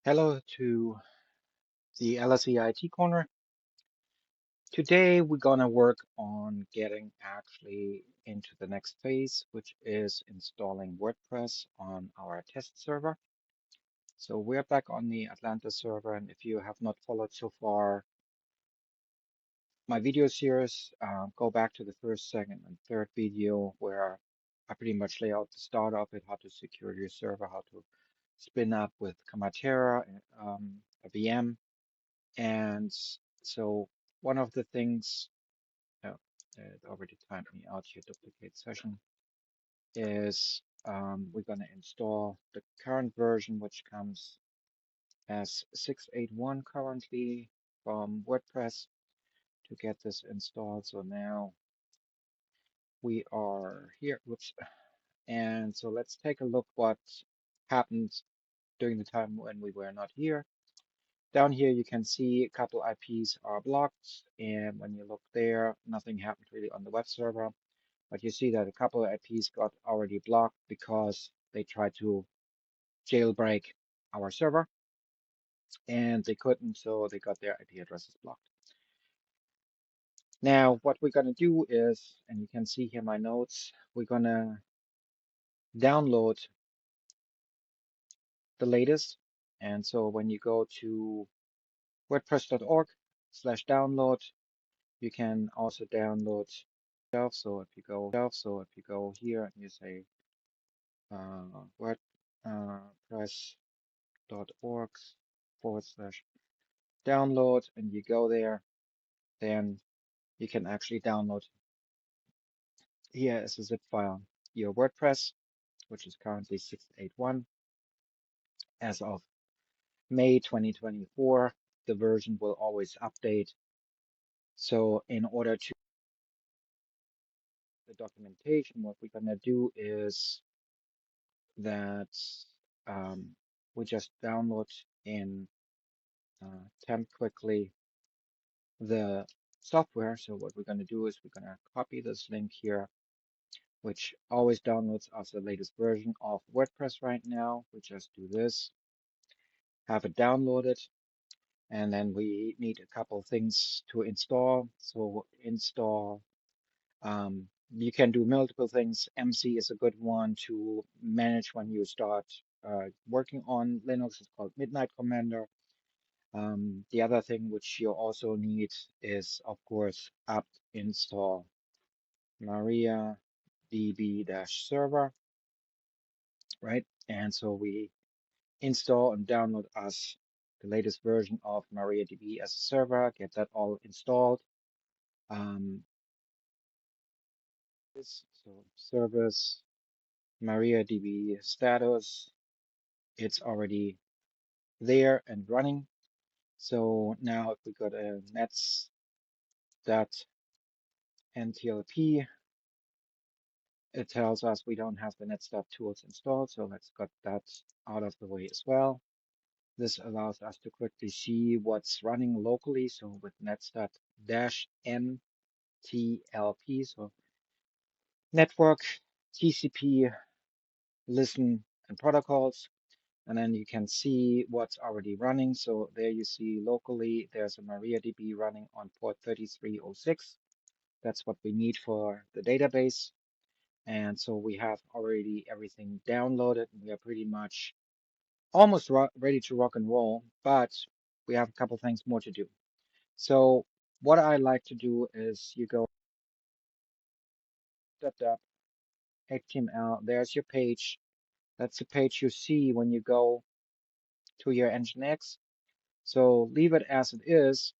Hello to the LSE IT Corner. Today we're gonna work on getting actually into the next phase, which is installing WordPress on our test server. So we're back on the Atlanta server, and if you have not followed so far my video series, go back to the first, second, and third video where I pretty much lay out the start of it, how to secure your server, how to spin up with Kamatera, a VM. And so one of the things, oh, it already timed me out here, duplicate session, is we're going to install the current version, which comes as 6.8.1 currently from WordPress to get this installed. So now we are here, whoops. And so let's take a look what happened during the time when we were not here. Down here, you can see a couple IPs are blocked, and when you look there, nothing happened really on the web server. But you see that a couple of IPs got already blocked because they tried to jailbreak our server, and they couldn't, so they got their IP addresses blocked. Now, what we're going to do is, and you can see here my notes, we're going to download the latest. And so when you go to wordpress.org/download, you can also download stuff. So if you go here and you say wordpress.org/download and you go there, then you can actually download here as a zip file your WordPress, which is currently 6.8.1 as of May 2024. The version will always update. So in order to the documentation, what we're going to do is that we just download in temp quickly the software. So what we're going to do is we're going to copy this link here, which always downloads us the latest version of WordPress right now. We just do this, have it downloaded, and then we need a couple things to install. So install, you can do multiple things. MC is a good one to manage when you start working on Linux. It's called Midnight Commander. The other thing which you also need is, of course, apt install MariaDB-server, right? And so we install and download us the latest version of MariaDB as a server, get that all installed. So service MariaDB status, it's already there and running. So now if we go to nets.ntlp, it tells us we don't have the netstat tools installed. So let's get that out of the way as well. This allows us to quickly see what's running locally. So with netstat-ntlp, so network, TCP, listen, and protocols. And then you can see what's already running. So there you see locally, there's a MariaDB running on port 3306. That's what we need for the database. And so we have already everything downloaded. We are pretty much almost ready to rock and roll, but we have a couple things more to do. So what I like to do is you go HTML, there's your page. That's the page you see when you go to your NGINX. So leave it as it is,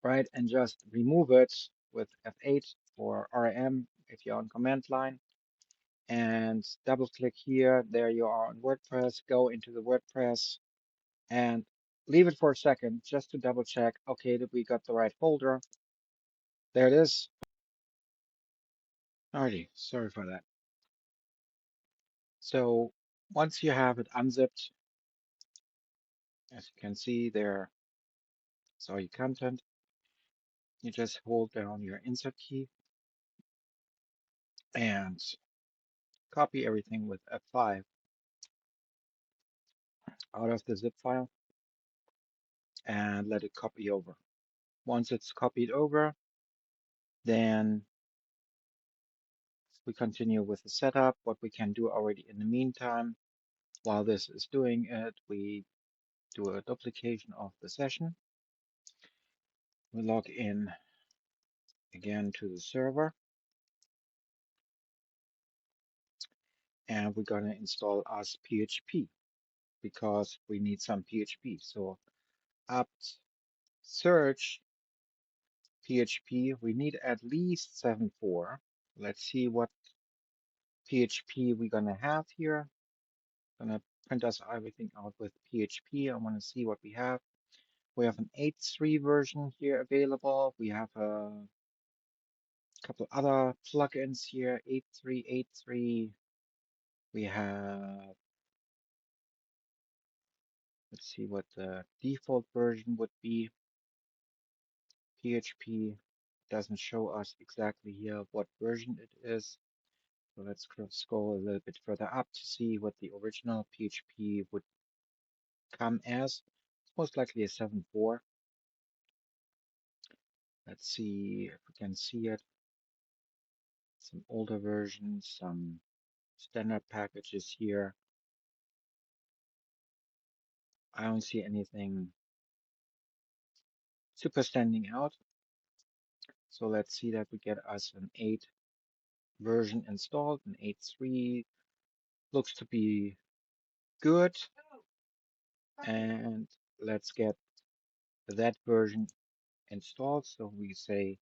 right? And just remove it with F8 or RM if you're on command line. And double click here. There you are on WordPress. Go into the WordPress and leave it for a second just to double check. Okay, that we got the right folder. There it is. Alrighty, sorry for that. So once you have it unzipped, as you can see there, so your content, you just hold down your insert key and copy everything with F5. out of the zip file and let it copy over. Once it's copied over, then we continue with the setup. What we can do already in the meantime, while this is doing it, we do a duplication of the session. We log in again to the server, and we're going to install us PHP because we need some PHP. So apt search PHP, we need at least 7.4. Let's see what PHP we're going to have here. I'm going to print us everything out with PHP. I want to see what we have. We have an 8.3 version here available. We have a couple other plugins here, 8.3. We have, let's see what the default version would be. PHP doesn't show us exactly here what version it is. So let's scroll a little bit further up to see what the original PHP would come as. It's most likely a 7.4. Let's see if we can see it. Some older versions, some standard packages here. I don't see anything super standing out. So let's see that we get us an 8 version installed. An 8.3 looks to be good. And let's get that version installed. So we say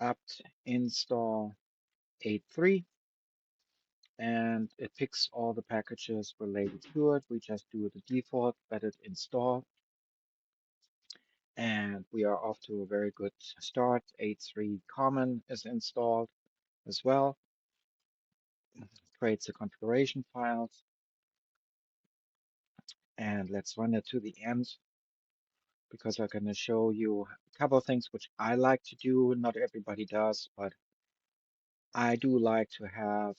apt install 8.3, and it picks all the packages related to it. We just do the default, let it install, and we are off to a very good start. 8.3 common is installed as well. Creates the configuration files, and let's run it to the end because I'm going to show you a couple of things which I like to do. Not everybody does, but I do like to have,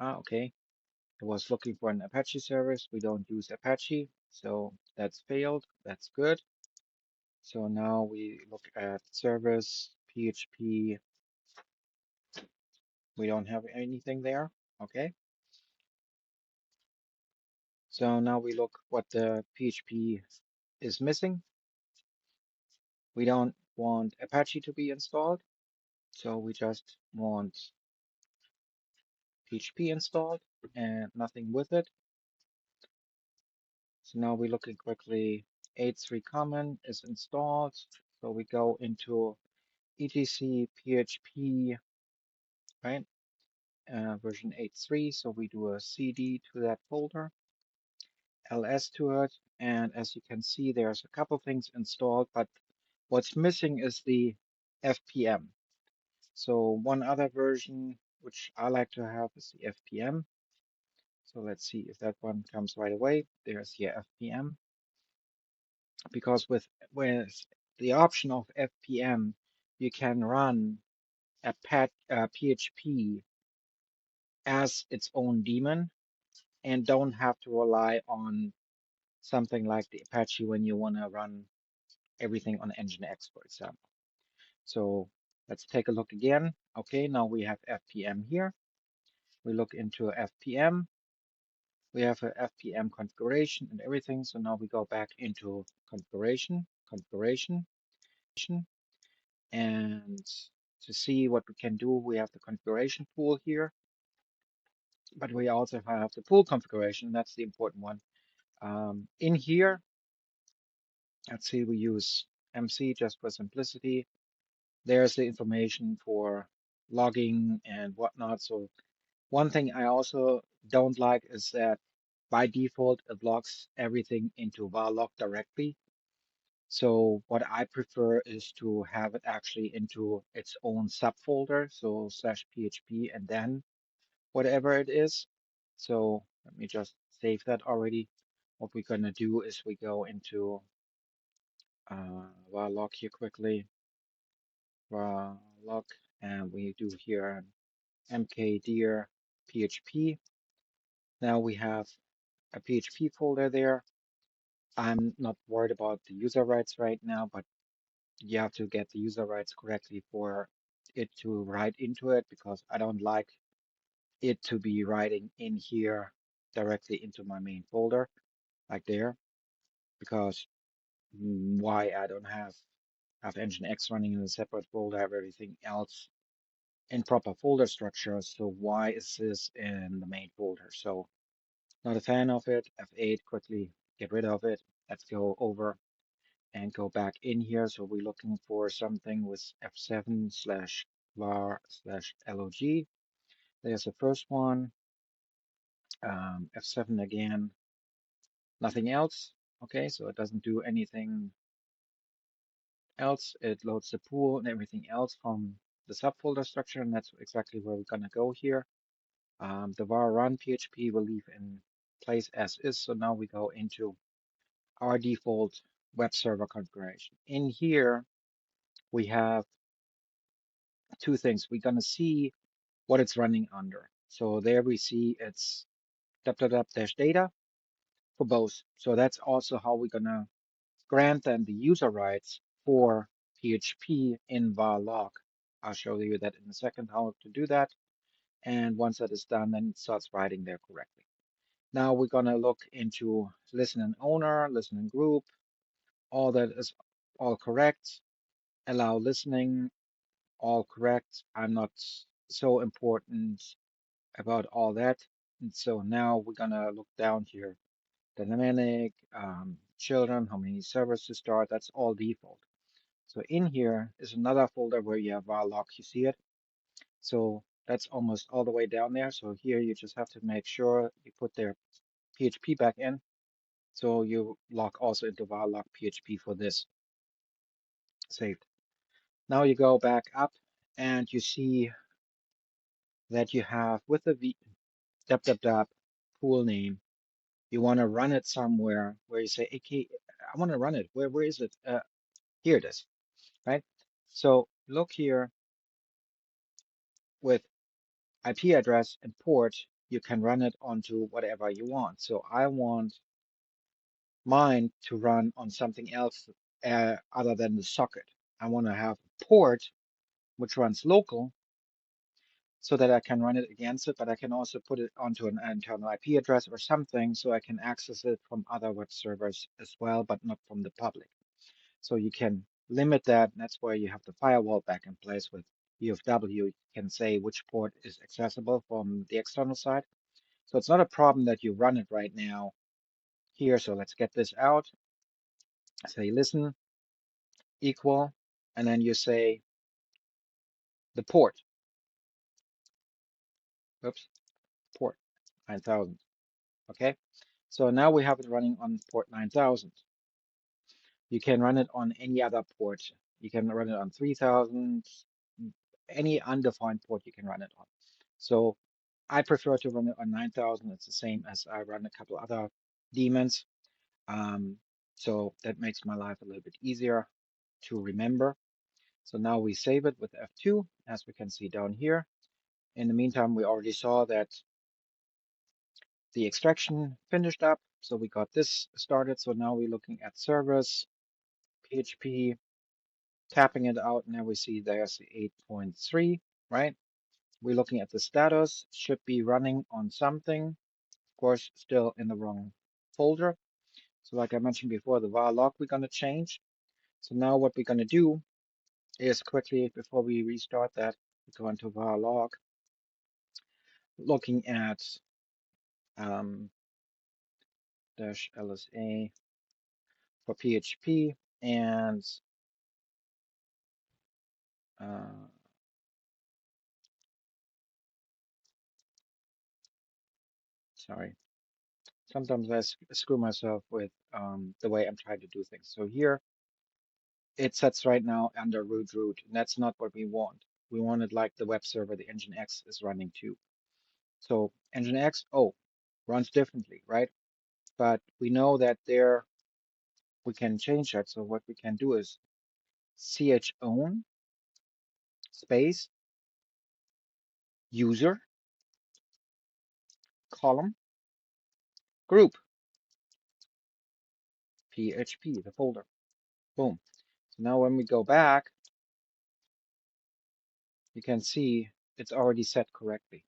okay, I was looking for an Apache service. We don't use Apache, so that's failed. That's good. So now we look at service, PHP. We don't have anything there. Okay. So now we look what the PHP is missing. We don't want Apache to be installed. So we just want PHP installed and nothing with it. So now we're looking quickly. 8.3 common is installed. So we go into etc PHP, right? Version 8.3. So we do a CD to that folder, ls to it. And as you can see, there's a couple things installed, but what's missing is the FPM. So one other version which I like to have is the FPM. So let's see if that one comes right away. There's the FPM. Because with the option of FPM, you can run a PHP as its own daemon and don't have to rely on something like the Apache when you want to run everything on NGINX, for example. So let's take a look again. Okay, now we have FPM here. We look into FPM. We have a FPM configuration and everything. So now we go back into configuration, and to see what we can do, we have the configuration pool here, but we also have the pool configuration. That's the important one. In here, let's see, we use MC just for simplicity. There's the information for logging and whatnot. So one thing I also don't like is that by default, it logs everything into var log directly. So what I prefer is to have it actually into its own subfolder, so /php and then whatever it is. So let me just save that already. What we're gonna do is we go into var log here quickly, var log, and we do here mkdir php. Now we have a PHP folder there. I'm not worried about the user rights right now, but you have to get the user rights correctly for it to write into it, because I don't like it to be writing in here directly into my main folder like there, because why I don't have NGINX running in a separate folder, have everything else in proper folder structure. So why is this in the main folder? So not a fan of it. F8, quickly get rid of it. Let's go over and go back in here. So we're looking for something with F7/var/log. There's the first one. F7 again, nothing else. Okay, so it doesn't do anything else. It loads the pool and everything else from the subfolder structure, and that's exactly where we're gonna go here. The var run PHP will leave in place as is. So now we go into our default web server configuration. In here, we have two things. We're gonna see what it's running under. So there we see it's www-data for both. So that's also how we're gonna grant them the user rights for PHP in var log. I'll show you that in a second, how to do that. And once that is done, then it starts writing there correctly. Now we're gonna look into listen and owner, listen and group. All that is all correct. Allow listening, all correct. I'm not so important about all that. And so now we're gonna look down here. Dynamic, children, how many servers to start, that's all default. So in here is another folder where you have var log, you see it. So that's almost all the way down there. So here you just have to make sure you put their PHP back in. So you log also into var log PHP for this saved. Now you go back up and you see that you have with the www pool name, you want to run it somewhere where you say, okay, I want to run it. Where is it? Here it is, right? So look here with IP address and port, you can run it onto whatever you want. So I want mine to run on something else other than the socket. I want to have a port which runs local so that I can run it against it, but I can also put it onto an internal IP address or something so I can access it from other web servers as well, but not from the public. So you can limit that. That's where you have the firewall back in place with UFW. You can say which port is accessible from the external side. So it's not a problem that you run it right now here. So let's get this out. Say listen equal, and then you say the port. Oops, port 9000. Okay. So now we have it running on port 9000. You can run it on any other port. You can run it on 3000, any undefined port you can run it on. So I prefer to run it on 9000. It's the same as I run a couple other daemons. So that makes my life a little bit easier to remember. So now we save it with F2, as we can see down here. In the meantime, we already saw that the extraction finished up. So we got this started. So now we're looking at servers, PHP, tapping it out. Now we see there's the 8.3, right? We're looking at the status, should be running on something, of course, still in the wrong folder. So like I mentioned before, the var log we're going to change. So now what we're going to do is quickly, before we restart that, we go into var log, looking at dash LSA for PHP and sorry, sometimes I screw myself with the way I'm trying to do things. So here it sets right now under root, and that's not what we want. We want it like the web server, the NGINX is running too. So NGINX, runs differently, right? But we know that there we can change that. So what we can do is chown space user column group. PHP, the folder. Boom. So now when we go back, you can see it's already set correctly.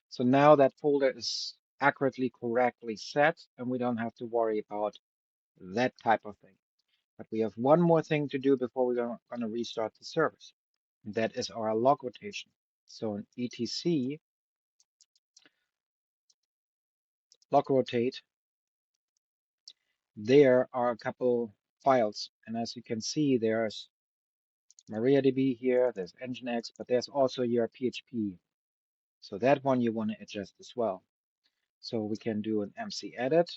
So now that folder is correctly set, and we don't have to worry about that type of thing. But we have one more thing to do before we're going to restart the service. And that is our log rotation. So in etc log rotate, there are a couple files. And as you can see, there's MariaDB here, there's NGINX, but there's also your PHP. So that one you want to adjust as well. So we can do an MC edit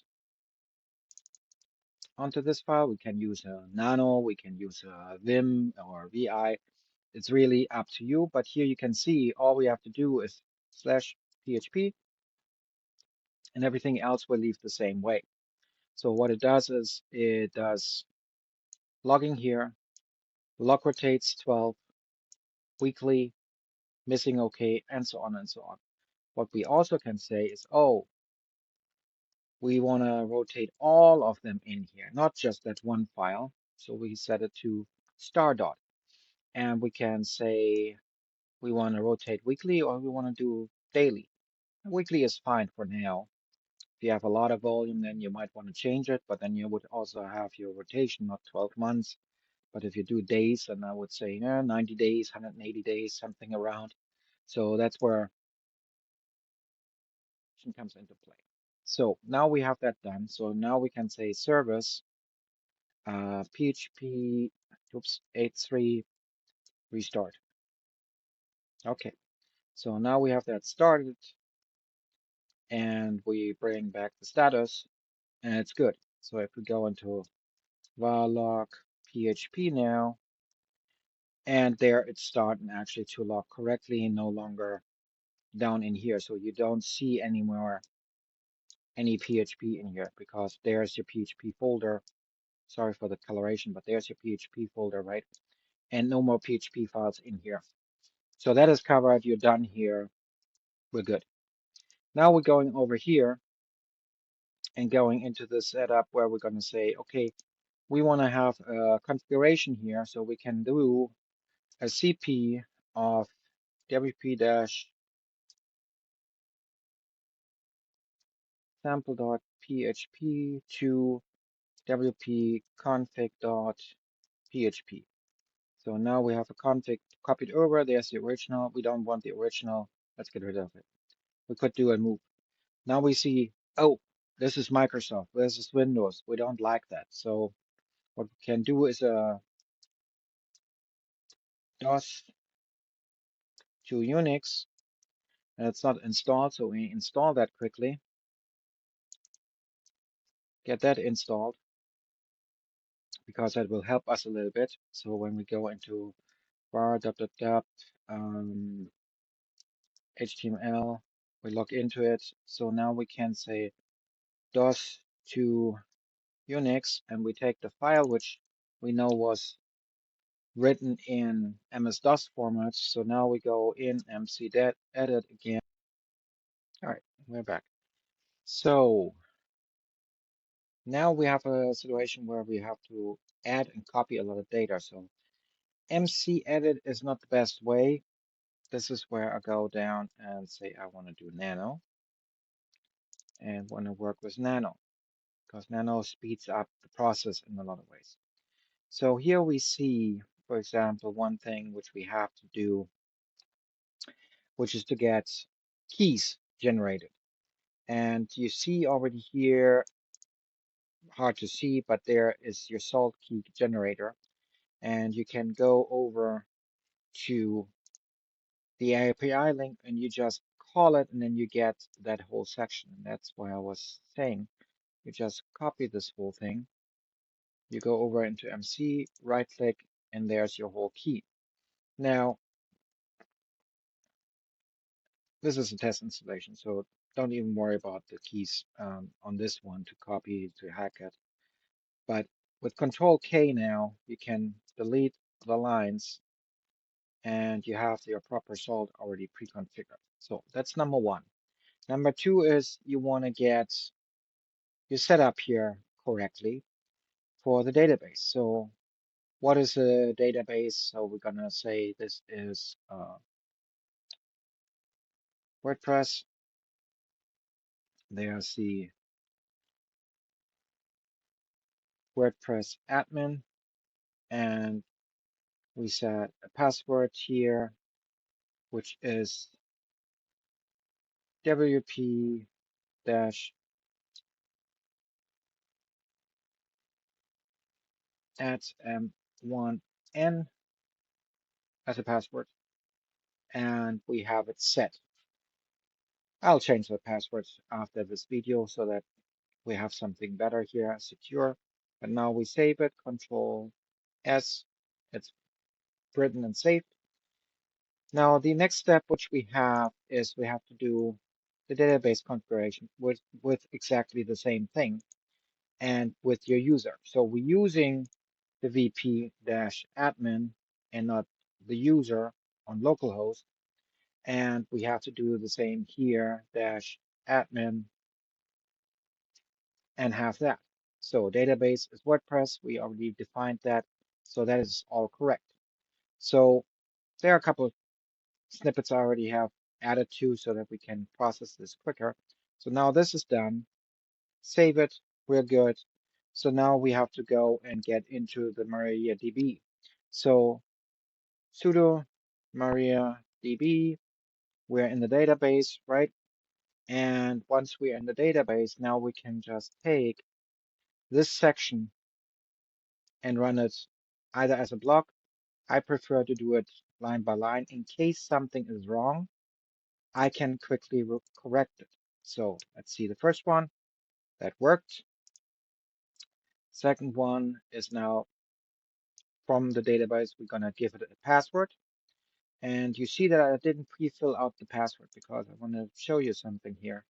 onto this file. We can use a nano, we can use a vim or vi. It's really up to you, but here you can see all we have to do is /php, and everything else will leave the same way. So what it does is it does logging here, log rotates 12, weekly, missing OK, and so on and so on. What we also can say is, oh, we want to rotate all of them in here, not just that one file. So we set it to star dot. And we can say we want to rotate weekly or we want to do daily. Weekly is fine for now. If you have a lot of volume, then you might want to change it, but then you would also have your rotation, not 12 months. But if you do days, then I would say 90 days, 180 days, something around. So that's where it comes into play. So now we have that done. So now we can say service PHP 8.3 restart. Okay, so now we have that started, and we bring back the status, and it's good. So if we go into var log PHP now, and there it's starting actually to log correctly, no longer down in here. So you don't see anymore any PHP in here because there's your PHP folder. Sorry for the coloration, but there's your PHP folder, right? And no more PHP files in here. So that is covered. You're done here. We're good. Now we're going over here and going into the setup where we're going to say, okay, we want to have a configuration here, so we can do a CP of wp-sample.php to wp-config.php. So now we have a config copied over. There's the original. We don't want the original. Let's get rid of it. We could do a move. Now we see, oh, this is Microsoft. This is Windows. We don't like that. So what we can do is a DOS to Unix, and it's not installed, so we install that quickly. Get that installed because that will help us a little bit. So when we go into var HTML, we log into it. So now we can say DOS to Unix, and we take the file which we know was written in MS-DOS format. So now we go in MC edit again. All right, we're back. So now we have a situation where we have to add and copy a lot of data. So MC edit is not the best way. This is where I go down and say I want to do nano and want to work with nano because nano speeds up the process in a lot of ways. So here we see, for example, one thing which we have to do, which is to get keys generated. And you see already here, hard to see, but there is your salt key generator. And you can go over to the API link and you just call it, and then you get that whole section. And that's why I was saying, you just copy this whole thing. You go over into MC, right click, and there's your whole key. Now, this is a test installation, so don't even worry about the keys on this one to copy, to hack it. But with Control K now, you can delete the lines and you have your proper salt already pre-configured. So that's number one. Number two is you want to get your setup here correctly. for the database. So what is a database? So we're gonna say this is WordPress. There's the WordPress admin, and we set a password here, which is WP dash M1N as a password, and we have it set. I'll change the password after this video so that we have something better here, secure. But now we save it, Control S, it's written and saved. Now the next step which we have is we have to do the database configuration with exactly the same thing and with your user. So we're using the VP-admin and not the user on localhost. And we have to do the same here, -admin, and have that. So database is WordPress. We already defined that. So that is all correct. So there are a couple of snippets I already have added to so that we can process this quicker. So now this is done. Save it. We're good. So now we have to go and get into the MariaDB. So sudo MariaDB, we're in the database, right? And once we're in the database, now we can just take this section and run it either as a block. I prefer to do it line by line. In case something is wrong, I can quickly correct it. So let's see the first one. That worked. Second one is now from the database. We're going to give it a password. And you see that I didn't pre-fill out the password because I want to show you something here.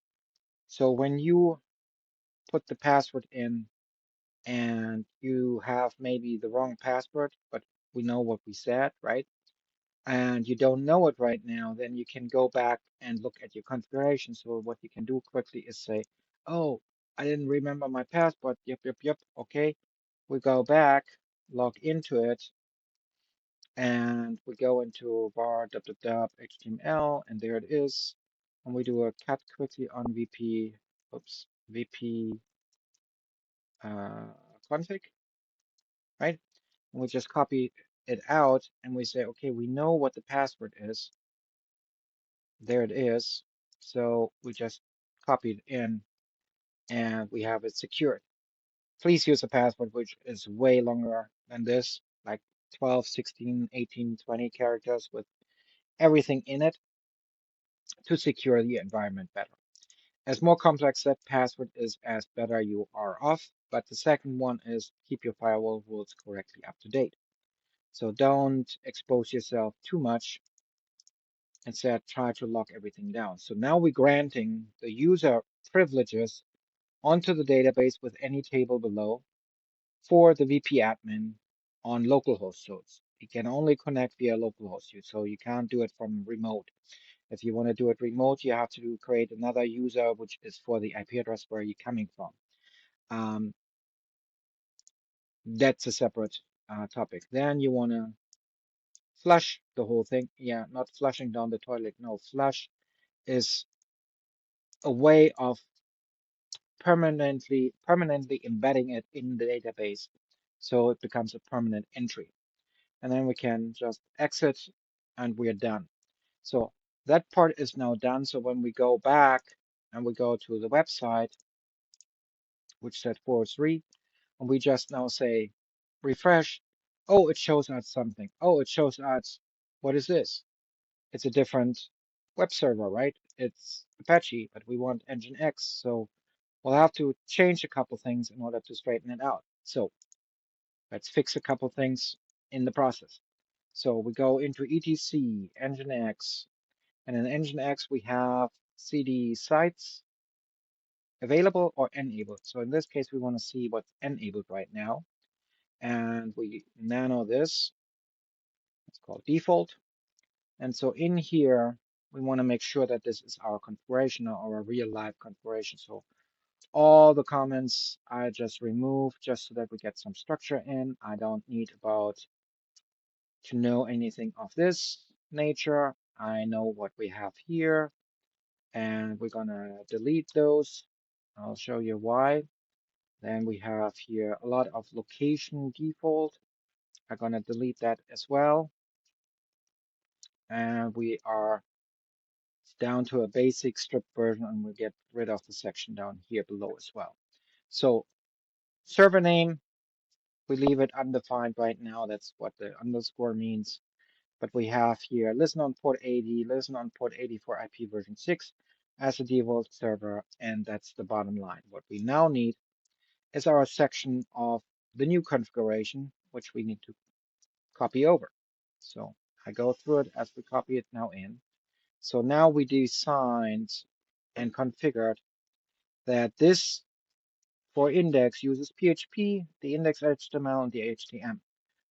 So when you put the password in and you have maybe the wrong password, but we know what we said, right? And you don't know it right now, then you can go back and look at your configuration. So what you can do quickly is say, oh, I didn't remember my password. Yep. Okay. We go back, log into it, and we go into var HTML, and there it is. And we do a cut quickly on VP config, right? And we just copy it out and we say, okay, we know what the password is. There it is. So we just copy it in and we have it secured. Please use a password which is way longer than this, like 12, 16, 18, 20 characters with everything in it to secure the environment better. As more complex that password is, as better you are off. But the second one is keep your firewall rules correctly up to date. So don't expose yourself too much. Instead, try to lock everything down. So now we're granting the user privileges onto the database with any table below for the VP admin on localhost. So it can only connect via localhost, so you can't do it from remote. If you want to do it remote, you have to create another user, which is for the IP address where you're coming from. That's a separate topic. Then you want to flush the whole thing. Yeah, not flushing down the toilet. No, flush is a way of permanently embedding it in the database, so it becomes a permanent entry. And then we can just exit, and we're done. So that part is now done. So when we go back and we go to the website, which said 403, and we just now say refresh. Oh, it shows us something. Oh, it shows us, what is this? It's a different web server, right? It's Apache, but we want NGINX. So we'll have to change a couple things in order to straighten it out. So let's fix a couple things in the process. So we go into etc NGINX, and in NGINX we have CD sites available or enabled. So in this case, we want to see what's enabled right now. And we nano this, it's called default. And so in here, we want to make sure that this is our configuration or our real live configuration. So All the comments I just remove just so that we get some structure in. I don't need to know anything of this nature. I know what we have here, and we're gonna delete those. I'll show you why. Then we have here a lot of location default. I'm gonna delete that as well. And we are down to a basic strip version, and we'll get rid of the section down here below as well. So server name, we leave it undefined right now. That's what the underscore means. But we have here listen on port 80, listen on port 80 for IP version 6 as a default server, and that's the bottom line. What we now need is our section of the new configuration, which we need to copy over. So I go through it as we copy it now in. So now we designed and configured that this for index uses PHP, the index HTML, and the HTML.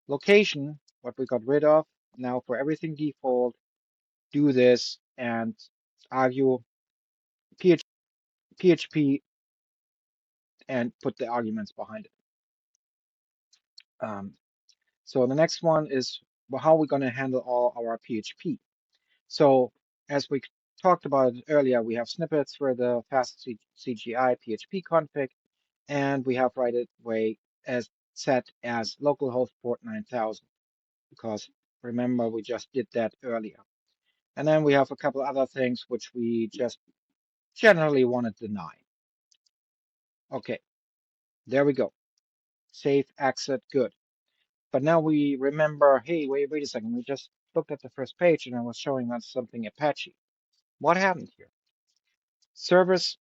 Location, what we got rid of, now for everything default, do this and argue PHP and put the arguments behind it. So the next one is how we're going to handle all our PHP. So as we talked about earlier, we have snippets for the fast CGI PHP config, and we have right away as set as localhost port 9000, because remember we just did that earlier. And then we have a couple other things which we just generally want to deny. Okay, there we go. Save, exit, good. But now we remember, hey, wait a second. We just looked at the first page and I was showing us something Apache. What happened here? Service,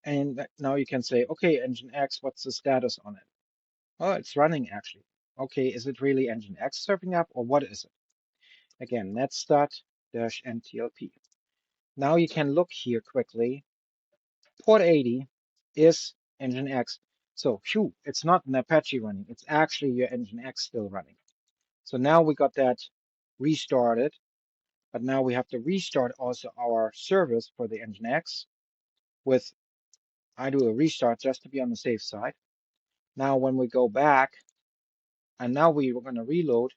and now you can say, okay, NGINX, what's the status on it? Oh, it's running actually. Okay, is it really NGINX serving up or what is it? Again, netstat-ntlp. Now you can look here quickly. Port 80 is NGINX. So, phew, it's not an Apache running. It's actually your NGINX still running. So now we got that restarted, but now we have to restart also our service for the NGINX with, I do a restart just to be on the safe side. Now when we go back, and now we're going to reload,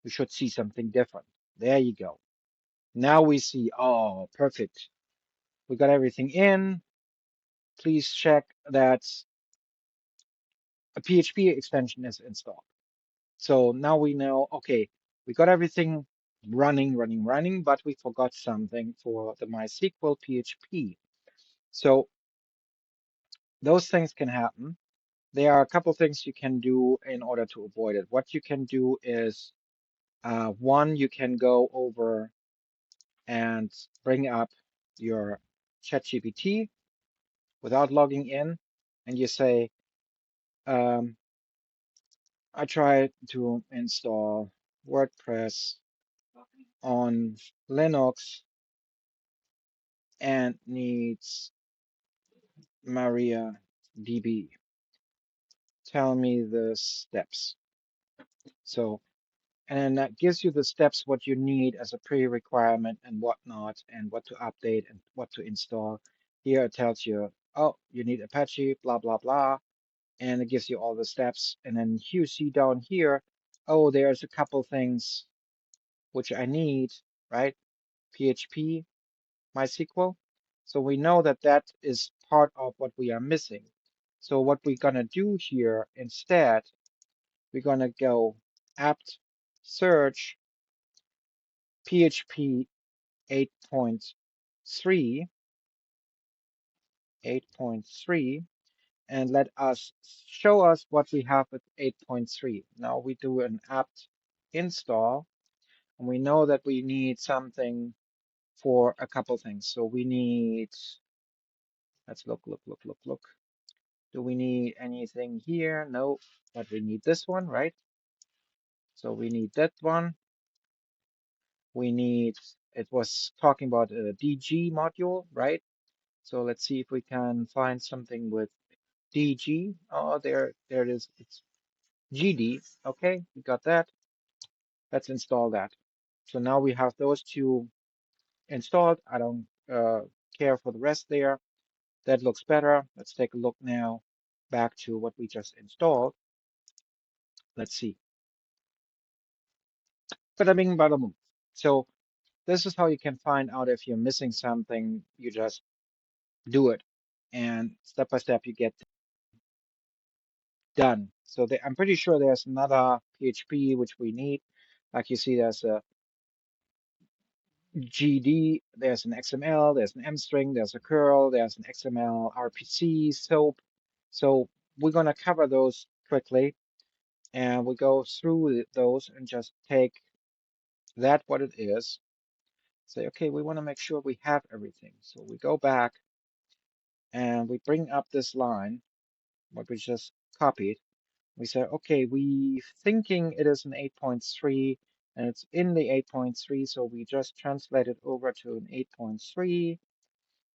we should see something different. There you go. Now we see, oh, perfect. We got everything in. Please check that a PHP extension is installed. So now we know, okay, we got everything running, but we forgot something for the MySQL PHP. So those things can happen. There are a couple things you can do in order to avoid it. What you can do is, one, you can go over and bring up your ChatGPT without logging in, and you say, I tried to install WordPress on Linux and needs MariaDB. Tell me the steps. So, and that gives you the steps what you need as a pre-requirement and whatnot, and what to update and what to install. Here it tells you, oh, you need Apache, blah, blah, blah. And it gives you all the steps. And then you see down here, oh, there's a couple things which I need, right? PHP, MySQL. So we know that that is part of what we are missing. So what we're going to do here instead, we're going to go apt search PHP 8.3, and let us show us what we have with 8.3. Now we do an apt install, and we know that we need something for a couple things. So we need, let's look. Do we need anything here? No, but we need this one, right? So we need that one. We need, it was talking about a DG module, right? So let's see if we can find something with DG. Oh, there it is. It's GD. Okay, we got that. Let's install that. So now we have those two installed. I don't care for the rest there. That looks better. Let's take a look now back to what we just installed. Let's see. Bada bing, bada boom. So this is how you can find out if you're missing something. You just do it, and step by step you get done. So I'm pretty sure there's another PHP which we need. Like you see, there's a GD, there's an XML, there's an M string, there's a curl, there's an XML RPC, SOAP. So we're going to cover those quickly, and we go through those and just take that what it is. Say, okay, we want to make sure we have everything. So we go back and we bring up this line, what we just copied. We say, okay, we thinking it is an 8.3 and it's in the 8.3, so we just translate it over to an 8.3,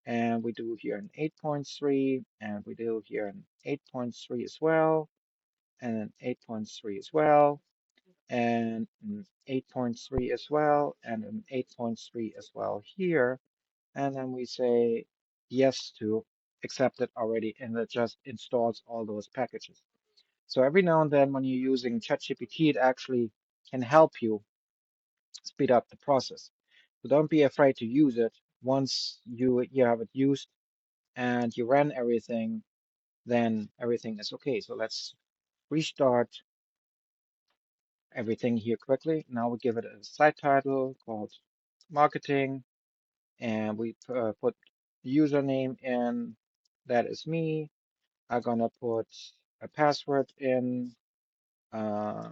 and we do here an 8.3, and we do here an 8.3 as well, and an 8.3 as well, and an 8.3 as well, and an 8.3 as well here. And then we say yes to accept it already, and it just installs all those packages. So every now and then when you're using ChatGPT, it actually can help you speed up the process. So don't be afraid to use it. Once you have it used and you ran everything, then everything is okay. So let's restart everything here quickly. Now we give it a site title called marketing, and we put username in. That is me. I'm gonna put a password in. Uh,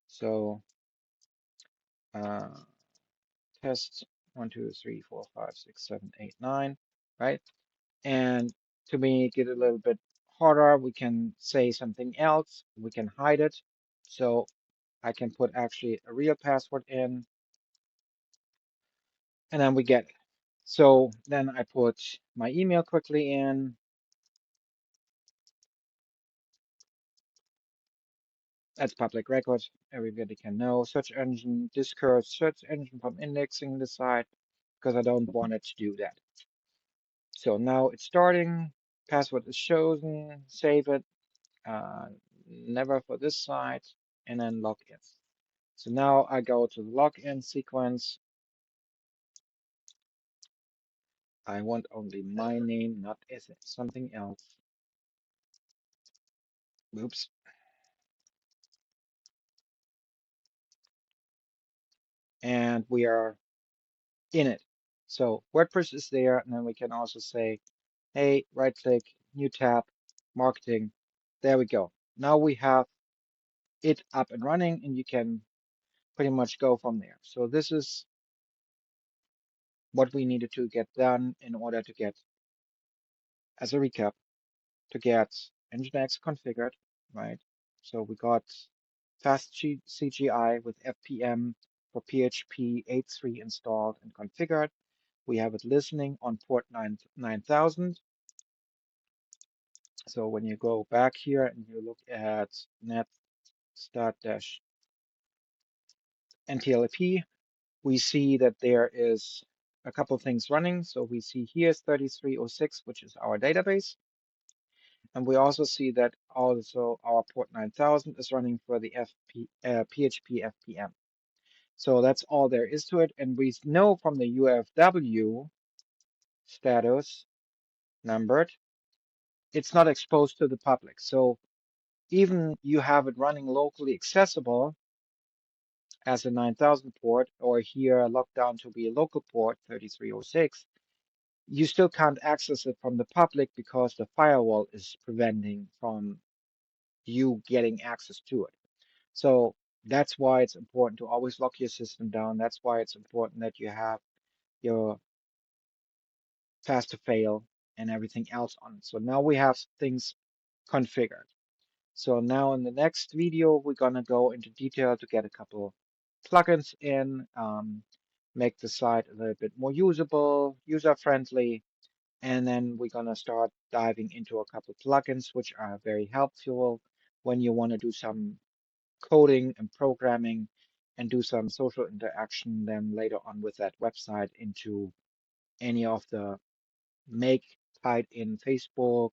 so uh, test 1, 2, 3, 4, 5, 6, 7, 8, 9, right? And to make it a little bit harder, we can say something else. We can hide it. So I can put actually a real password in, and then we get it. So then I put my email quickly in. That's public record. Everybody can know. Search engine, discourage search engine from indexing the site because I don't want it to do that. So now it's starting. Password is chosen. Save it. Uh, never for this site, and then login. So now I go to the login sequence. I want only my name, not something else. Oops. And we are in it. So WordPress is there, and then we can also say, hey, right click, new tab, marketing. There we go. Now we have it up and running, and you can pretty much go from there. So this is what we needed to get done in order to get, as a recap, to get NGINX configured, right? So we got fast CGI with FPM for PHP 8.3 installed and configured. We have it listening on port 9000. So when you go back here and you look at net start-ntlp, we see that there is a couple things running. So we see here is 3306, which is our database. And we also see that also our port 9000 is running for the PHP FPM. So that's all there is to it. And we know from the UFW status numbered, it's not exposed to the public. So even you have it running locally accessible as a 9000 port, or here locked down to be a local port 3306, you still can't access it from the public because the firewall is preventing from you getting access to it. So that's why it's important to always lock your system down. That's why it's important that you have your fast to fail and everything else on it. So now we have things configured. So now in the next video, we're gonna go into detail to get a couple plugins in, make the site a little bit more usable, user-friendly, and then we're gonna start diving into a couple plugins which are very helpful when you want to do some coding and programming and do some social interaction then later on with that website into any of the make tied in Facebook,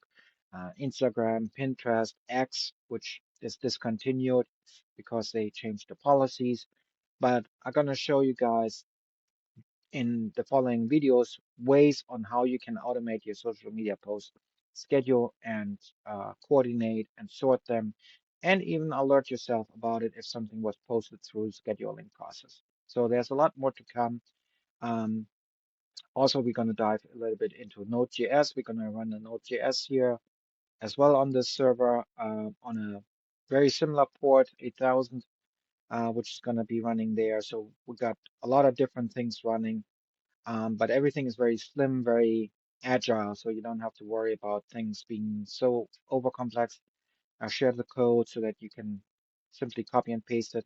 Instagram, Pinterest, X, which is discontinued because they changed the policies. But I'm going to show you guys in the following videos ways on how you can automate your social media posts, schedule and coordinate and sort them, and even alert yourself about it if something was posted through scheduling process. So there's a lot more to come. Um, Also, we're going to dive a little bit into Node.js. We're going to run a Node.js here as well on this server on a very similar port, 8000, which is going to be running there. So we got a lot of different things running, but everything is very slim, very agile. So you don't have to worry about things being so over complex. I'll share the code so that you can simply copy and paste it.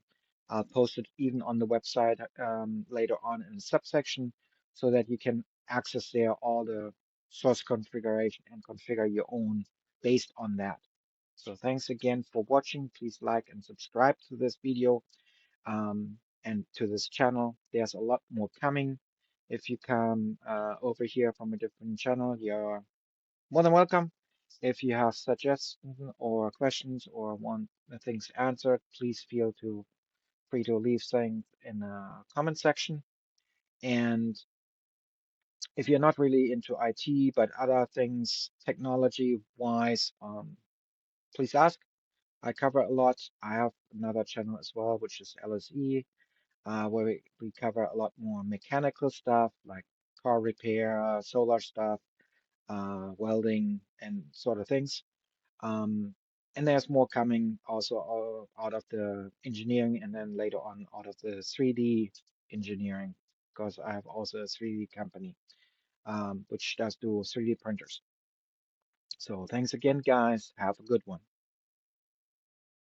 I'll post it even on the website later on in the subsection so that you can access there all the source configuration and configure your own based on that. So thanks again for watching. Please like and subscribe to this video and to this channel. There's a lot more coming. If you come over here from a different channel, you're more than welcome. If you have suggestions or questions or want things answered, please feel free to leave things in the comment section. And if you're not really into IT, but other things technology wise, please ask. I cover a lot. I have another channel as well, which is LSE, where we cover a lot more mechanical stuff like car repair, solar stuff, welding, and sort of things. Um, and there's more coming also out of the engineering and then later on out of the 3D engineering, because I have also a 3D company which does do 3D printers. So thanks again, guys. Have a good one.